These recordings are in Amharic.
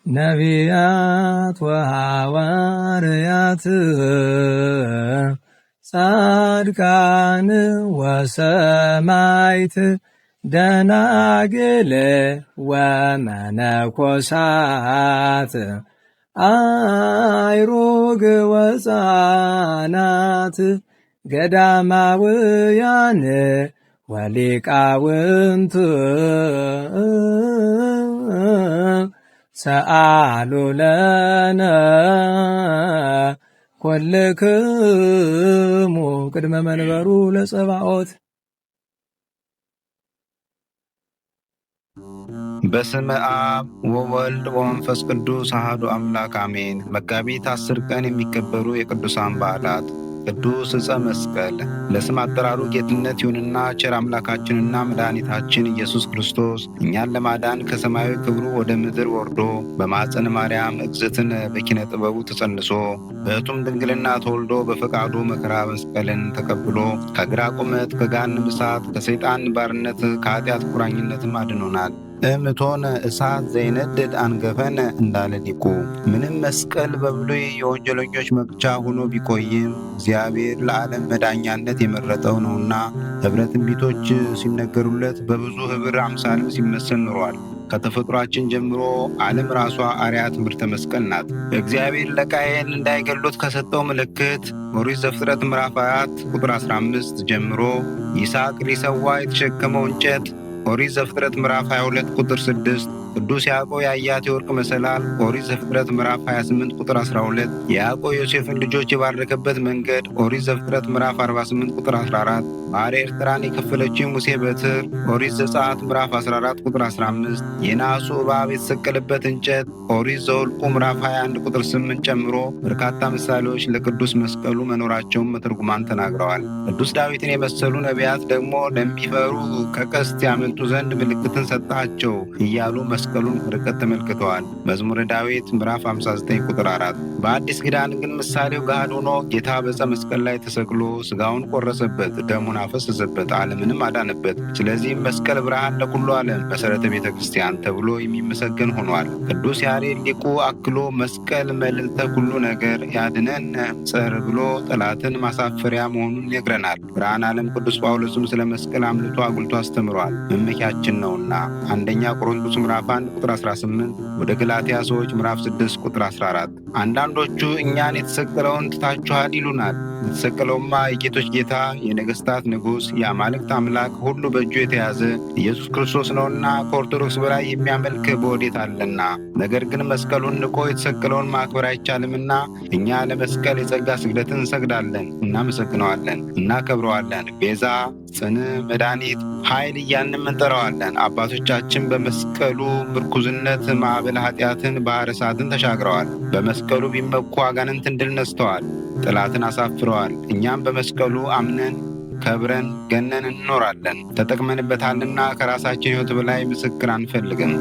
ነቢያት ወሐዋርያት ጻድቃን ወሰማዕት ደናግል ወመነኮሳት አይሩግ ወሕፃናት ገዳማውያን ወሊቃውንት ሰአሉ ለነ ኩልክሙ ቅድመ መንበሩ ለጸባኦት። በስመ አብ ወወልድ ወመንፈስ ቅዱስ አሐዱ አምላክ አሜን። መጋቢት 10 ቀን የሚከበሩ የቅዱሳን በዓላት ቅዱስ ዕፀ መስቀል። ለስም አጠራሩ ጌትነት ይሁንና ቸር አምላካችንና መድኃኒታችን ኢየሱስ ክርስቶስ እኛን ለማዳን ከሰማያዊ ክብሩ ወደ ምድር ወርዶ በማኅፀነ ማርያም እግዝእትነ በኪነ ጥበቡ ተጸንሶ በሕቱም ድንግልና ተወልዶ በፈቃዱ መከራ መስቀልን ተቀብሎ ከግራ ቁመት ከገሃነመ እሳት ከሰይጣን ባርነት ከኃጢአት ቁራኝነትም አድኖናል። እምቶነ እሳት ዘይነድድ አንገፈነ እንዳለ ሊቁ። ምንም መስቀል በብሉይ የወንጀለኞች መቅጫ ሆኖ ቢቆይም እግዚአብሔር ለዓለም መዳኛነት የመረጠው ነውና ኅብረ ትንቢቶች ሲነገሩለት በብዙ ኅብር አምሳልም ሲመሰል ኑሯል። ከተፈጥሯችን ጀምሮ ዓለም ራሷ አርያ ትምህርተ መስቀል ናት። እግዚአብሔር ለቃየን እንዳይገሉት ከሰጠው ምልክት ኦሪት ዘፍጥረት ምዕራፍ 4 ቁጥር 15 ጀምሮ ይስሐቅ ሊሰዋ የተሸከመው እንጨት፣ ኦሪት ዘፍጥረት ምዕራፍ 22 ቁጥር 6 ቅዱስ ያዕቆብ ያያት የወርቅ መሰላል፣ ኦሪት ዘፍጥረት ምዕራፍ 28 ቁጥር 12 ያዕቆብ ዮሴፍን ልጆች የባረከበት መንገድ፣ ኦሪት ዘፍጥረት ምዕራፍ 48 ቁጥር 14 ባሕረ ኤርትራን የከፈለችው ሙሴ በትር፣ ኦሪት ዘጸአት ምዕራፍ 14 ቁጥር 15 የናሱ እባብ የተሰቀለበት እንጨት፣ ኦሪት ዘኍልቍ ምዕራፍ 21 ቁጥር 8 ጨምሮ በርካታ ምሳሌዎች ለቅዱስ መስቀሉ መኖራቸውን መተርጉማን ተናግረዋል። ቅዱስ ዳዊትን የመሰሉ ነቢያት ደግሞ ለሚፈሩ ከቀስት ያመልጡ ዘንድ ምልክትን ሰጣቸው እያሉ መስቀሉን ርቀት ተመልክተዋል። መዝሙረ ዳዊት ምዕራፍ 59 ቁጥር 4። በአዲስ ኪዳን ግን ምሳሌው ገሃድ ሆኖ ጌታ በዕፀ መስቀል ላይ ተሰቅሎ ሥጋውን ቆረሰበት፣ ደሙን አፈሰሰበት፣ ዓለምንም አዳነበት። ስለዚህም መስቀል ብርሃን ለኩሉ ዓለም መሠረተ ቤተ ክርስቲያን ተብሎ የሚመሰገን ሆኗል። ቅዱስ ያሬድ ሊቁ አክሎ መስቀል መልዕልተ ኩሉ ነገር ያድነን ጸር ብሎ ጠላትን ማሳፈሪያ መሆኑን ይነግረናል። ብርሃነ ዓለም ቅዱስ ጳውሎስም ስለ መስቀል አምልቶ አጉልቶ አስተምሯል። መመኪያችን ነውና አንደኛ ቆሮንቶስ ምዕራፍ 1 ቁጥር 18 ወደ ገላትያ ሰዎች ምዕራፍ 6 ቁጥር 14። አንዳንዶቹ እኛን የተሰቀለውን ትታችኋል ይሉናል። የተሰቀለውማ የጌቶች ጌታ የነገሥታት ንጉሥ የአማልክት አምላክ ሁሉ በእጁ የተያዘ ኢየሱስ ክርስቶስ ነውና ከኦርቶዶክስ በላይ የሚያመልክ በወዴት አለና። ነገር ግን መስቀሉን ንቆ የተሰቀለውን ማክበር አይቻልምና እኛ ለመስቀል የጸጋ ስግደትን እንሰግዳለን፣ እናመሰግነዋለን፣ እናከብረዋለን። ቤዛ፣ ጽን፣ መድኃኒት፣ ኃይል እያልንም እንጠራዋለን። አባቶቻችን በመስቀሉ ምርኩዝነት ማዕበለ ኃጢአትን ባሕረ እሳትን ተሻግረዋል። በመስቀሉ ቢመኩ አጋንንትን ድል ነስተዋል፣ ጠላትን አሳፍረዋል። እኛም በመስቀሉ አምነን ከብረን ገነን እንኖራለን። ተጠቅመንበታልና ከራሳችን ሕይወት በላይ ምስክር አንፈልግም።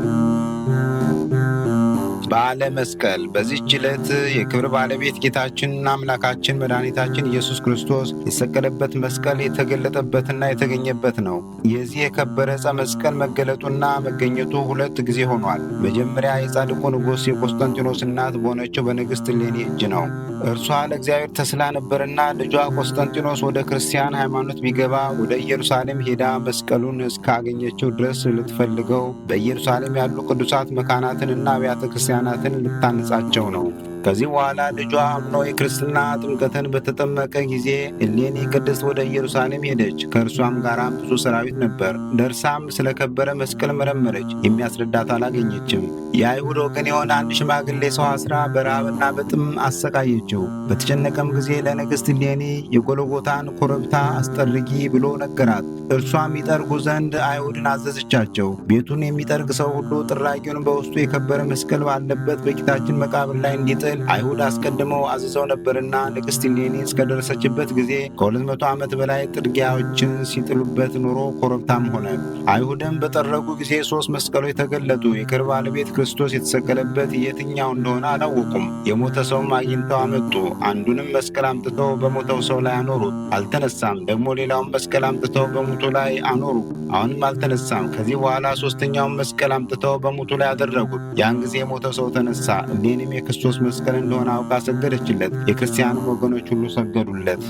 በዓለ መስቀል። በዚህች ዕለት የክብር ባለቤት ጌታችንና አምላካችን መድኃኒታችን ኢየሱስ ክርስቶስ የተሰቀለበት መስቀል የተገለጠበትና የተገኘበት ነው። የዚህ የከበረ ዕፀ መስቀል መገለጡና መገኘቱ 2 ጊዜ ሆኗል። መጀመሪያ የጻድቁ ንጉሥ የቆስጠንጢኖስ እናት በሆነችው በንግሥት እሌኒ እጅ ነው። እርሷ ለእግዚአብሔር ተስላ ነበርና ልጇ ቆስጠንጢኖስ ወደ ክርስቲያን ሃይማኖት ቢገባ ወደ ኢየሩሳሌም ሄዳ መስቀሉን እስካገኘችው ድረስ ልትፈልገው በኢየሩሳሌም ያሉ ቅዱሳት መካናትንና አብያተ ክርስቲያናትን ልታነጻቸው ነው። ከዚህ በኋላ ልጇ አምኖ የክርስትና ጥምቀትን በተጠመቀ ጊዜ እሌኒ ቅድስት ወደ ኢየሩሳሌም ሄደች። ከእርሷም ጋር ብዙ ሰራዊት ነበር። ደርሳም ስለከበረ መስቀል መረመረች፣ የሚያስረዳት አላገኘችም። የአይሁድ ወገን የሆነ አንድ ሽማግሌ ሰው አስራ በረሃብና በጥም አሰቃየችው። በተጨነቀም ጊዜ ለንግሥት እሌኒ የጎልጎታን ኮረብታ አስጠርጊ ብሎ ነገራት። እርሷም ይጠርጉ ዘንድ አይሁድን አዘዘቻቸው። ቤቱን የሚጠርግ ሰው ሁሉ ጥራጊውን በውስጡ የከበረ መስቀል ባለበት በጌታችን መቃብር ላይ እንዲጥል እንዲቃጠል አይሁድ አስቀድመው አዝዘው ነበርና ንግሥት እሌኒ እስከደረሰችበት ጊዜ ከ200 ዓመት በላይ ጥርጊያዎችን ሲጥሉበት ኑሮ ኮረብታም ሆነ። አይሁድም በጠረጉ ጊዜ 3 መስቀሎች ተገለጡ። የክብር ባለቤት ክርስቶስ የተሰቀለበት የትኛው እንደሆነ አላወቁም። የሞተ ሰውም አግኝተው አመጡ። አንዱንም መስቀል አምጥተው በሞተው ሰው ላይ አኖሩት፣ አልተነሳም። ደግሞ ሌላውን መስቀል አምጥተው በሙቱ ላይ አኖሩ፣ አሁንም አልተነሳም። ከዚህ በኋላ 3ኛውን መስቀል አምጥተው በሙቱ ላይ አደረጉት። ያን ጊዜ የሞተው ሰው ተነሳ። እሌኒም የክርስቶስ መስቀል እንደሆነ አውቃ ሰገደችለት። የክርስቲያንም ወገኖች ሁሉ ሰገዱለት።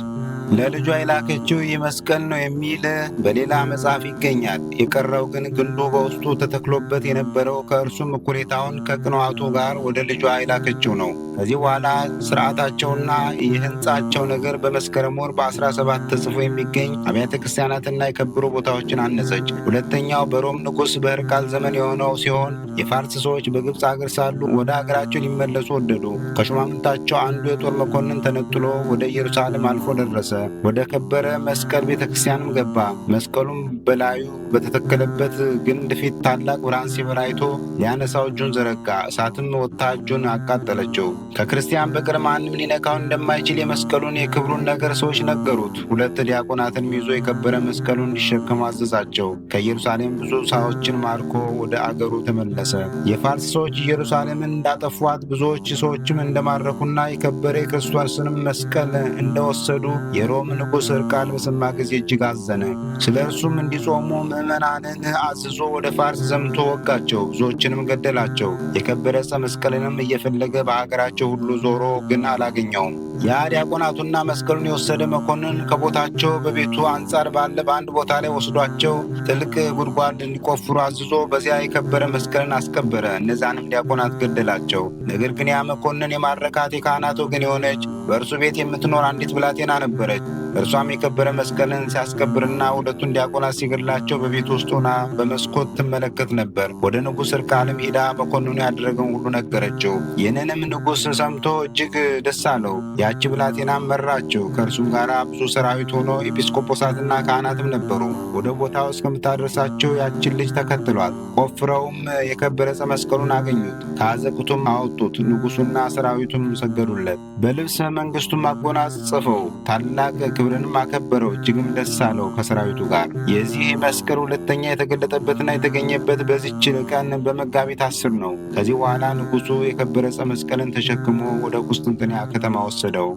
ለልጇ የላከችው ይህ መስቀል ነው የሚል በሌላ መጽሐፍ ይገኛል። የቀረው ግን ግንዱ በውስጡ ተተክሎበት የነበረው ከእርሱም እኩሌታውን ከቅንዋቱ ጋር ወደ ልጇ የላከችው ነው። ከዚህ በኋላ ሥርዓታቸውና የሕንጻቸው ነገር በመስከረም ወር በ17 ተጽፎ የሚገኝ አብያተ ክርስቲያናትና የከበሩ ቦታዎችን አነጸች። ሁለተኛው በሮም ንጉሥ በሕርቃል ዘመን የሆነው ሲሆን የፋርስ ሰዎች በግብፅ አገር ሳሉ ወደ አገራቸው ሊመለሱ ወደዱ። ከሹማምንታቸው አንዱ የጦር መኮንን ተነጥሎ ወደ ኢየሩሳሌም አልፎ ደረሰ። ወደ ከበረ መስቀል ቤተ ክርስቲያንም ገባ። መስቀሉም በላዩ በተተከለበት ግንድ ፊት ታላቅ ብርሃን ሲበራ አይቶ ሊያነሳው እጁን ዘረጋ። እሳትም ወጥታ እጁን አቃጠለችው። ከክርስቲያን በቀር ማንም ሊነካው እንደማይችል የመስቀሉን የክብሩን ነገር ሰዎች ነገሩት። 2 ዲያቆናትንም ይዞ የከበረ መስቀሉን እንዲሸከሙ አዘዛቸው። ከኢየሩሳሌም ብዙ ሰዎችን ማርኮ ወደ አገሩ ተመለሰ። የፋርስ ሰዎች ኢየሩሳሌምን እንዳጠፏት ብዙዎች ሰዎችም እንደማረኩና የከበረ የክርስቶስንም መስቀል እንደወሰዱ የሮም ንጉሥ ሕርቃል በሰማ ጊዜ እጅግ አዘነ። ስለ እርሱም እንዲጾሙ ምዕመናንን አዝዞ ወደ ፋርስ ዘምቶ ወጋቸው፣ ብዙዎችንም ገደላቸው። የከበረ ዕፀ መስቀልንም እየፈለገ በሀገራቸው ሁሉ ዞሮ ግን አላገኘውም። ያ ዲያቆናቱና መስቀሉን የወሰደ መኮንን ከቦታቸው በቤቱ አንጻር ባለ በአንድ ቦታ ላይ ወስዷቸው ጥልቅ ጉድጓድ እንዲቆፍሩ አዝዞ በዚያ የከበረ መስቀልን አስቀበረ። እነዛንም ዲያቆናት ገደላቸው። ነገር ግን ያ መኮንን የማረካት የካህናት ወገን የሆነች በእርሱ ቤት የምትኖር አንዲት ብላቴና ነበረች። እርሷም የከበረ መስቀልን ሲያስከብርና 2ቱን ዲያቆናት ሲገድላቸው በቤት ውስጥ ሆና በመስኮት ትመለከት ነበር። ወደ ንጉሥ ሕርቃልም ሄዳ መኮንኑ ያደረገውን ሁሉ ነገረችው። ይህንንም ንጉሥ ሰምቶ እጅግ ደስ አለው። ያቺ ብላቴናም መራችው። ከእርሱም ጋር ብዙ ሰራዊት ሆኖ ኤጲስቆጶሳትና ካህናትም ነበሩ። ወደ ቦታው እስከምታደርሳቸው ያችን ልጅ ተከትሏል። ቆፍረውም የከበረ ዕፀ መስቀሉን አገኙት። ከአዘቅቱም አወጡት። ንጉሡና ሰራዊቱም ሰገዱለት። በልብሰ መንግሥቱም አጎናጸፈው። ታላቅ ክብርንም አከበረው። እጅግም ደስ አለው ከሰራዊቱ ጋር። የዚህ መስቀል ሁለተኛ የተገለጠበትና የተገኘበት በዚች ቀን በመጋቢት 10 ነው። ከዚህ በኋላ ንጉሡ የከበረ ዕፀ መስቀልን ተሸክሞ ወደ ቁስጥንጥንያ ከተማ ወሰደው።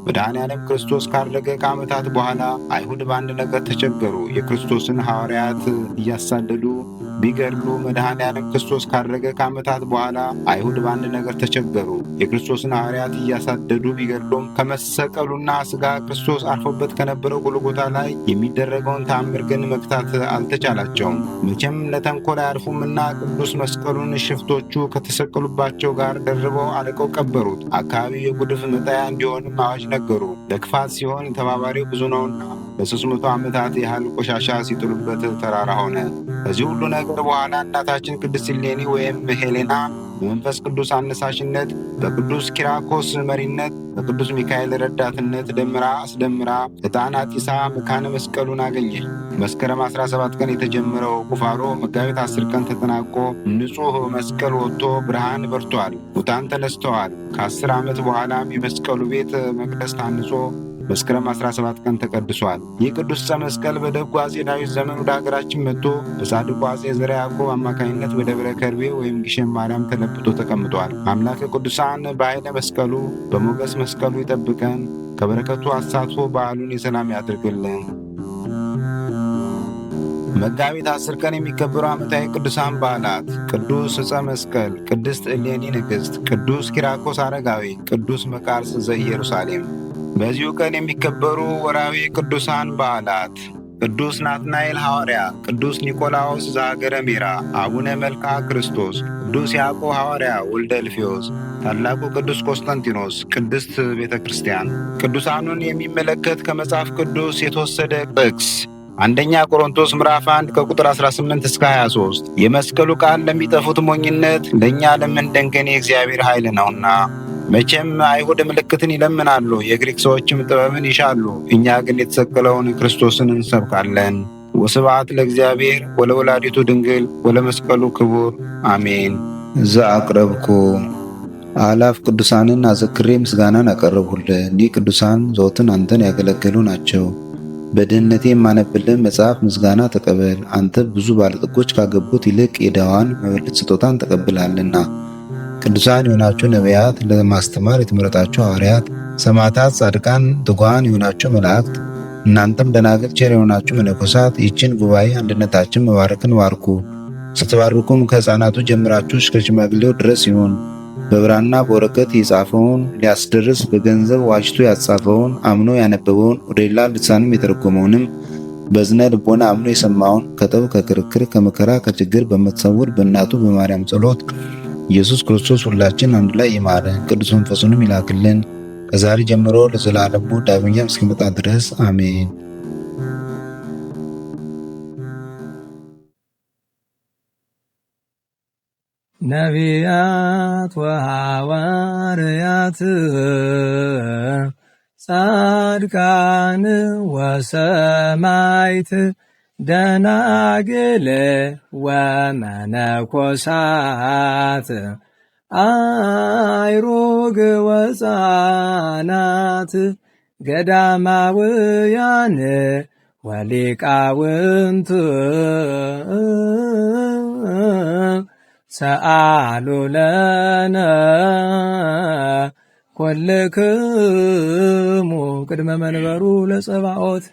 መድኃኔዓለም ክርስቶስ ካረገ ከዓመታት በኋላ አይሁድ በአንድ ነገር ተቸገሩ። የክርስቶስን ሐዋርያት እያሳደዱ ቢገድሉ መድኃኔዓለም ክርስቶስ ካረገ ከዓመታት በኋላ አይሁድ በአንድ ነገር ተቸገሩ። የክርስቶስን ሐዋርያት እያሳደዱ ቢገድሉም ከመሰቀሉና ሥጋ ክርስቶስ አርፎበት ከነበረው ጎልጎታ ላይ የሚደረገውን ተአምር ግን መግታት አልተቻላቸውም። መቼም ለተንኮል አያርፉምና ቅዱስ መስቀሉን ሽፍቶቹ ከተሰቀሉባቸው ጋር ደርበው አልቀው ቀበሩት። አካባቢው የጉድፍ መጣያ እንዲሆንም አዋጅ ነገሩ። ለክፋት ሲሆን ተባባሪው ብዙ ነውና ለ300 ዓመታት ያህል ቆሻሻ ሲጥሉበት ተራራ ሆነ። ከዚህ ሁሉ ነገር በኋላ እናታችን ቅድስት እሌኒ ወይም ሄሌና በመንፈስ ቅዱስ አነሳሽነት በቅዱስ ኪራኮስ መሪነት በቅዱስ ሚካኤል ረዳትነት ደምራ አስደምራ ዕጣን አጢሳ መካነ መስቀሉን አገኘች። መስከረም 17 ቀን የተጀመረው ቁፋሮ መጋቢት 10 ቀን ተጠናቆ ንጹሕ መስቀል ወጥቶ ብርሃን በርቷል። ሙታን ተነስተዋል። ከ10 ዓመት በኋላም የመስቀሉ ቤተ መቅደስ ታንጾ መስከረም 17 ቀን ተቀድሷል። ይህ ቅዱስ ዕፀ መስቀል በደጉ አፄ ዳዊት ዘመን ወደ ሀገራችን መጥቶ በጻድቁ አፄ ዘርዓ ያዕቆብ አማካኝነት በደብረ ከርቤ ወይም ግሸን ማርያም ተለብጦ ተቀምጧል። አምላከ ቅዱሳን በኃይለ መስቀሉ በሞገስ መስቀሉ ይጠብቀን፣ ከበረከቱ አሳትፎ በዓሉን የሰላም ያድርግልን። መጋቢት 10 ቀን የሚከበሩ ዓመታዊ ቅዱሳን በዓላት፦ ቅዱስ ዕፀ መስቀል፣ ቅድስት እሌኒ ንግሥት፣ ቅዱስ ኪራኮስ አረጋዊ፣ ቅዱስ መቃርስ ዘኢየሩሳሌም። በዚሁ ቀን የሚከበሩ ወርኃዊ ቅዱሳን በዓላት፦ ቅዱስ ናትናኤል ሐዋርያ፣ ቅዱስ ኒቆላዎስ ዘሀገረ ሜራ፣ አቡነ መልክዓ ክርስቶስ፣ ቅዱስ ያዕቆብ ሐዋርያ ወልደ እልፍዮስ፣ ታላቁ ቅዱስ ቆስጠንጢኖስ። ቅድስት ቤተ ክርስቲያን። ቅዱሳኑን የሚመለከት ከመጽሐፍ ቅዱስ የተወሰደ ጥቅስ አንደኛ ቆሮንቶስ ምዕራፍ 1 ከቁጥር 18 እስከ 23 የመስቀሉ ቃል ለሚጠፉት ሞኝነት፣ ለእኛ ለምንደንገን የእግዚአብሔር ኃይል ነውና። መቼም አይሁድ ምልክትን ይለምናሉ፣ የግሪክ ሰዎችም ጥበብን ይሻሉ። እኛ ግን የተሰቀለውን ክርስቶስን እንሰብካለን። ወስብሐት ለእግዚአብሔር ወለወላዲቱ ድንግል ወለመስቀሉ ክቡር አሜን። ዘአቅረብኩ አላፍ ቅዱሳንን አዘክሬ ምስጋናን አቀረብሁልህ። እኒህ ቅዱሳን ዘወትር አንተን ያገለገሉ ናቸው። በድህነቴ የማነብልን መጽሐፍ ምስጋና ተቀበል። አንተ ብዙ ባለጠጎች ካገቡት ይልቅ የድሃዋን መበለት ስጦታን ተቀብላለና። ቅዱሳን የሆናችሁ ነቢያት፣ ለማስተማር የተመረጣችሁ ሐዋርያት፣ ሰማዕታት፣ ጻድቃን፣ ትጉሃን የሆናችሁ መላእክት፣ እናንተም ደናግል ቸር የሆናችሁ መነኮሳት ይህችን ጉባኤ አንድነታችን መባረክን ባርኩ። ስትባርኩም ከሕፃናቱ ጀምራችሁ እስከ ሽማግሌው ድረስ ይሁን። በብራና በወረቀት የጻፈውን ሊያስደርስ በገንዘብ ዋጅቶ ያጻፈውን አምኖ ያነበበውን ወደ ሌላ ልሳንም የተረጎመውንም በዝነ ልቦና አምኖ የሰማውን ከጠብ ከክርክር ከመከራ ከችግር በምትሰውር በእናቱ በማርያም ጸሎት ኢየሱስ ክርስቶስ ሁላችን አንድ ላይ ይማረን፣ ቅዱስ መንፈሱንም ይላክልን ከዛሬ ጀምሮ ለዘላለሙ ዳግመኛም እስኪመጣ ድረስ አሜን። ነቢያት ወሐዋርያት ጻድቃን ወሰማዕት ደናግል ወመነኮሳት አይሩግ ወሕፃናት ገዳማውያን ወሊቃውንት ሰአሉ ለነ ኩልክሙ ቅድመ መንበሩ ለጸባኦት